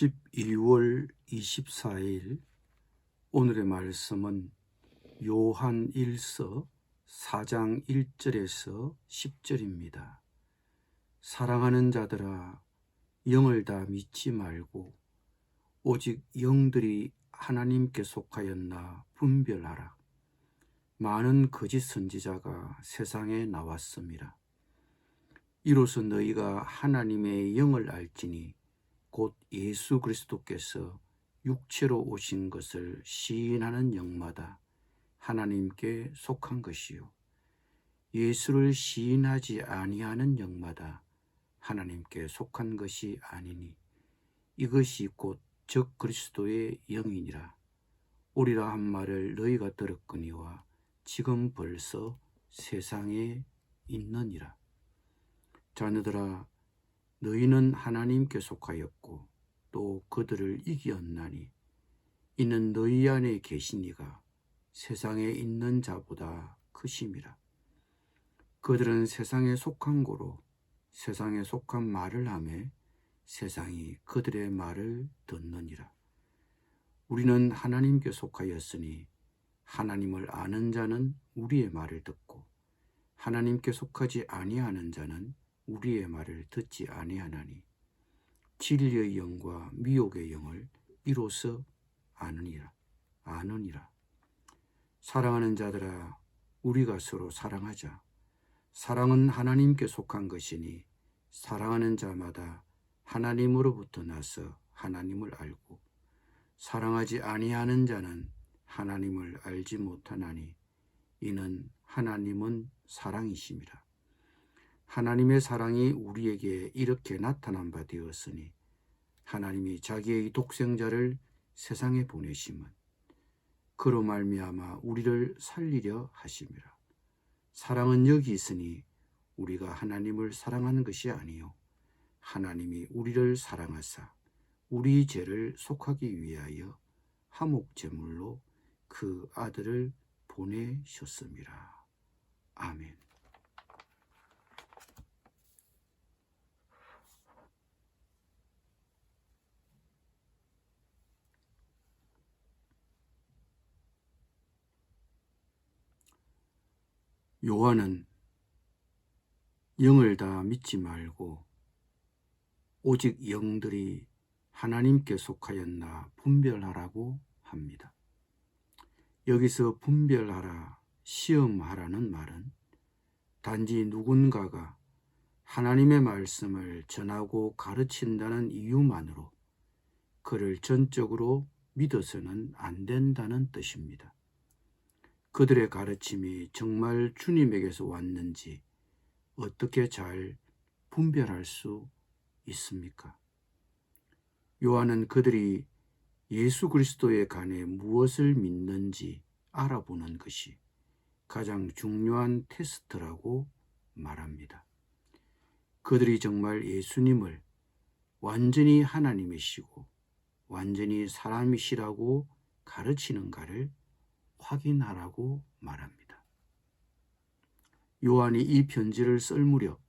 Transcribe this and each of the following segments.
12월 24일 오늘의 말씀은 요한 1서 4장 1절에서 10절입니다. 사랑하는 자들아, 영을 다 믿지 말고 오직 영들이 하나님께 속하였나 분별하라. 많은 거짓 선지자가 세상에 나왔습니다. 이로써 너희가 하나님의 영을 알지니 곧 예수 그리스도께서 육체로 오신 것을 시인하는 영마다 하나님께 속한 것이요 예수를 시인하지 아니하는 영마다 하나님께 속한 것이 아니니 이것이 곧 적 그리스도의 영이니라. 오리라 한 말을 너희가 들었거니와 지금 벌써 세상에 있느니라. 자녀들아, 너희는 하나님께 속하였고 또 그들을 이기었나니 이는 너희 안에 계신 이가 세상에 있는 자보다 크심이라. 그들은 세상에 속한 고로 세상에 속한 말을 하며 세상이 그들의 말을 듣느니라. 우리는 하나님께 속하였으니 하나님을 아는 자는 우리의 말을 듣고 하나님께 속하지 아니하는 자는 우리의 말을 듣지 아니하나니 진리의 영과 미혹의 영을 이로써 아느니라. 사랑하는 자들아, 우리가 서로 사랑하자. 사랑은 하나님께 속한 것이니 사랑하는 자마다 하나님으로부터 나서 하나님을 알고 사랑하지 아니하는 자는 하나님을 알지 못하나니 이는 하나님은 사랑이심이라. 하나님의 사랑이 우리에게 이렇게 나타난 바 되었으니 하나님이 자기의 독생자를 세상에 보내심은 그로 말미암아 우리를 살리려 하심이라. 사랑은 여기 있으니 우리가 하나님을 사랑하는 것이 아니요 하나님이 우리를 사랑하사 우리 죄를 속하기 위하여 화목 제물로 그 아들을 보내셨음이라. 아멘. 요한은 영을 다 믿지 말고 오직 영들이 하나님께 속하였나 분별하라고 합니다. 여기서 분별하라, 시험하라는 말은 단지 누군가가 하나님의 말씀을 전하고 가르친다는 이유만으로 그를 전적으로 믿어서는 안 된다는 뜻입니다. 그들의 가르침이 정말 주님에게서 왔는지 어떻게 잘 분별할 수 있습니까? 요한은 그들이 예수 그리스도에 관해 무엇을 믿는지 알아보는 것이 가장 중요한 테스트라고 말합니다. 그들이 정말 예수님을 완전히 하나님이시고 완전히 사람이시라고 가르치는가를 확인하라고 말합니다. 요한이 이 편지를 쓸 무렵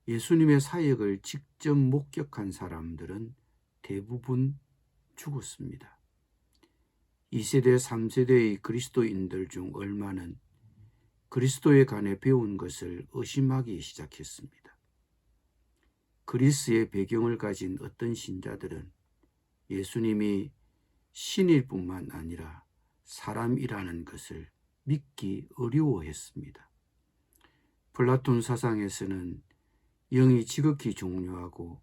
예수님의 사역을 직접 목격한 사람들은 대부분 죽었습니다. 2세대, 3세대의 그리스도인들 중 얼마는 그리스도에 관해 배운 것을 의심하기 시작했습니다. 그리스의 배경을 가진 어떤 신자들은 예수님이 신일 뿐만 아니라 사람이라는 것을 믿기 어려워했습니다. 플라톤 사상에서는 영이 지극히 중요하고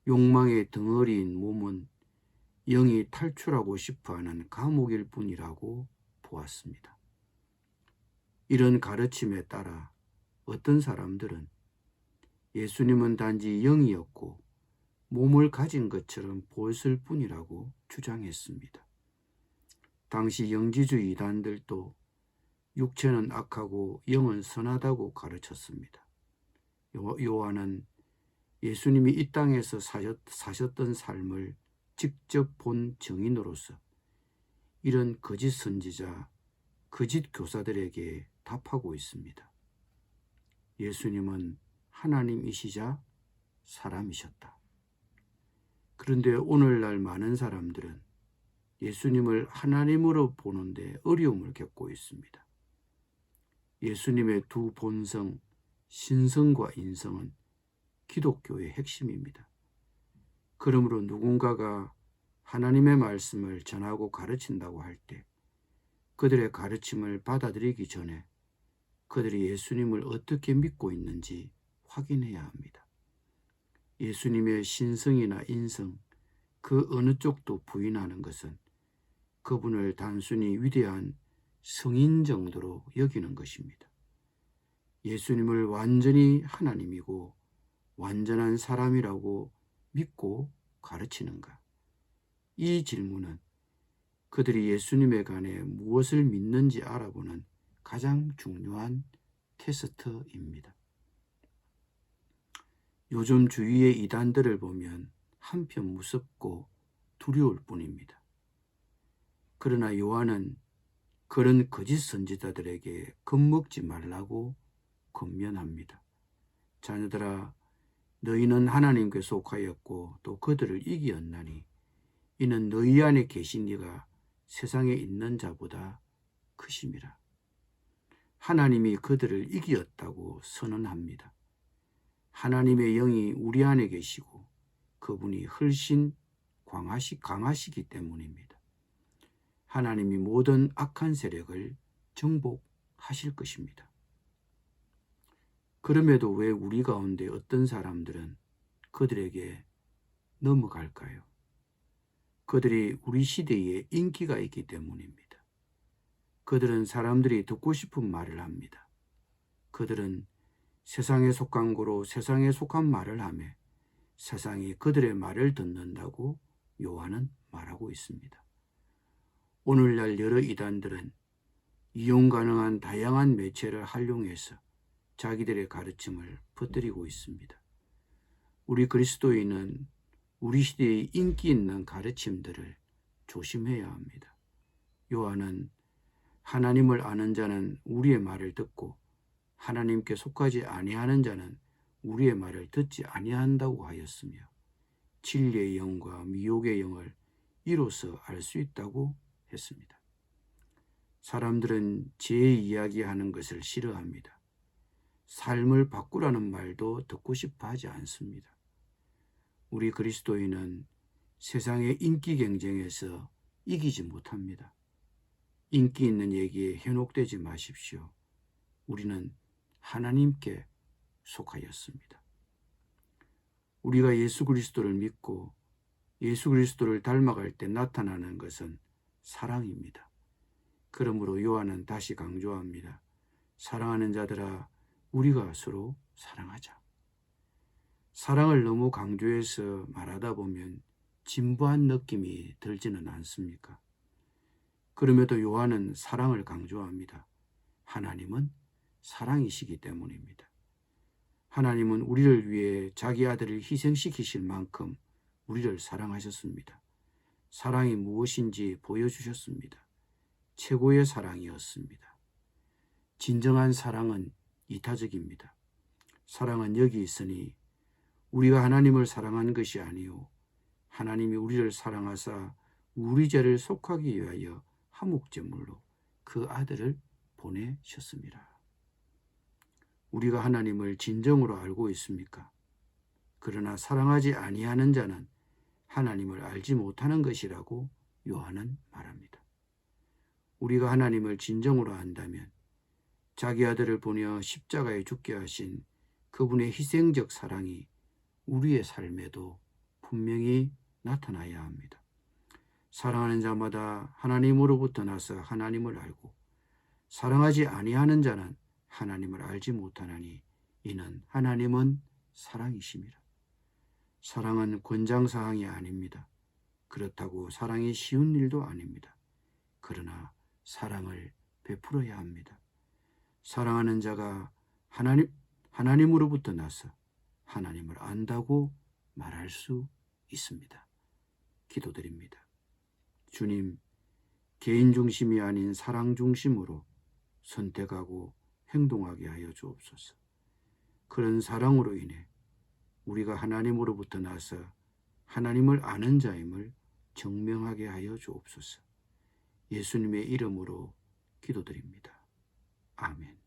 욕망의 덩어리인 몸은 영이 탈출하고 싶어하는 감옥일 뿐이라고 보았습니다. 이런 가르침에 따라 어떤 사람들은 예수님은 단지 영이었고 몸을 가진 것처럼 보였을 뿐이라고 주장했습니다. 당시 영지주의 이단들도 육체는 악하고 영은 선하다고 가르쳤습니다. 요한은 예수님이 이 땅에서 사셨던 삶을 직접 본 증인으로서 이런 거짓 선지자, 거짓 교사들에게 답하고 있습니다. 예수님은 하나님이시자 사람이셨다. 그런데 오늘날 많은 사람들은 예수님을 하나님으로 보는데 어려움을 겪고 있습니다. 예수님의 두 본성, 신성과 인성은 기독교의 핵심입니다. 그러므로 누군가가 하나님의 말씀을 전하고 가르친다고 할 때 그들의 가르침을 받아들이기 전에 그들이 예수님을 어떻게 믿고 있는지 확인해야 합니다. 예수님의 신성이나 인성, 그 어느 쪽도 부인하는 것은 그분을 단순히 위대한 성인 정도로 여기는 것입니다. 예수님을 완전히 하나님이고 완전한 사람이라고 믿고 가르치는가? 이 질문은 그들이 예수님에 관해 무엇을 믿는지 알아보는 가장 중요한 테스트입니다. 요즘 주위의 이단들을 보면 한편 무섭고 두려울 뿐입니다. 그러나 요한은 그런 거짓 선지자들에게 겁먹지 말라고 권면합니다. 자녀들아, 너희는 하나님께 속하였고 또 그들을 이기었나니 이는 너희 안에 계신 이가 세상에 있는 자보다 크심이라. 하나님이 그들을 이기었다고 선언합니다. 하나님의 영이 우리 안에 계시고 그분이 훨씬 강하시기 때문입니다. 하나님이 모든 악한 세력을 정복하실 것입니다. 그럼에도 왜 우리 가운데 어떤 사람들은 그들에게 넘어갈까요? 그들이 우리 시대에 인기가 있기 때문입니다. 그들은 사람들이 듣고 싶은 말을 합니다. 그들은 세상에 속한 고로 세상에 속한 말을 하며 세상이 그들의 말을 듣는다고 요한은 말하고 있습니다. 오늘날 여러 이단들은 이용 가능한 다양한 매체를 활용해서 자기들의 가르침을 퍼뜨리고 있습니다. 우리 그리스도인은 우리 시대의 인기 있는 가르침들을 조심해야 합니다. 요한은 하나님을 아는 자는 우리의 말을 듣고 하나님께 속하지 아니하는 자는 우리의 말을 듣지 아니한다고 하였으며 진리의 영과 미혹의 영을 이로써 알 수 있다고 했습니다. 사람들은 제 이야기하는 것을 싫어합니다. 삶을 바꾸라는 말도 듣고 싶어 하지 않습니다. 우리 그리스도인은 세상의 인기 경쟁에서 이기지 못합니다. 인기 있는 얘기에 현혹되지 마십시오. 우리는 하나님께 속하였습니다. 우리가 예수 그리스도를 믿고 예수 그리스도를 닮아갈 때 나타나는 것은 사랑입니다. 그러므로 요한은 다시 강조합니다. 사랑하는 자들아, 우리가 서로 사랑하자. 사랑을 너무 강조해서 말하다 보면 진부한 느낌이 들지는 않습니까? 그럼에도 요한은 사랑을 강조합니다. 하나님은 사랑이시기 때문입니다. 하나님은 우리를 위해 자기 아들을 희생시키실 만큼 우리를 사랑하셨습니다. 사랑이 무엇인지 보여주셨습니다. 최고의 사랑이었습니다. 진정한 사랑은 이타적입니다. 사랑은 여기 있으니 우리가 하나님을 사랑한 것이 아니요 하나님이 우리를 사랑하사 우리 죄를 속하기 위하여 화목제물로 그 아들을 보내셨습니다. 우리가 하나님을 진정으로 알고 있습니까? 그러나 사랑하지 아니하는 자는 하나님을 알지 못하는 것이라고 요한은 말합니다. 우리가 하나님을 진정으로 안다면 자기 아들을 보내 십자가에 죽게 하신 그분의 희생적 사랑이 우리의 삶에도 분명히 나타나야 합니다. 사랑하는 자마다 하나님으로부터 나서 하나님을 알고 사랑하지 아니하는 자는 하나님을 알지 못하나니 이는 하나님은 사랑이심이라. 사랑은 권장사항이 아닙니다. 그렇다고 사랑이 쉬운 일도 아닙니다. 그러나 사랑을 베풀어야 합니다. 사랑하는 자가 하나님으로부터 나서 하나님을 안다고 말할 수 있습니다. 기도드립니다. 주님, 개인 중심이 아닌 사랑 중심으로 선택하고 행동하게 하여 주옵소서. 그런 사랑으로 인해 우리가 하나님으로부터 나서 하나님을 아는 자임을 증명하게 하여 주옵소서. 예수님의 이름으로 기도드립니다. 아멘.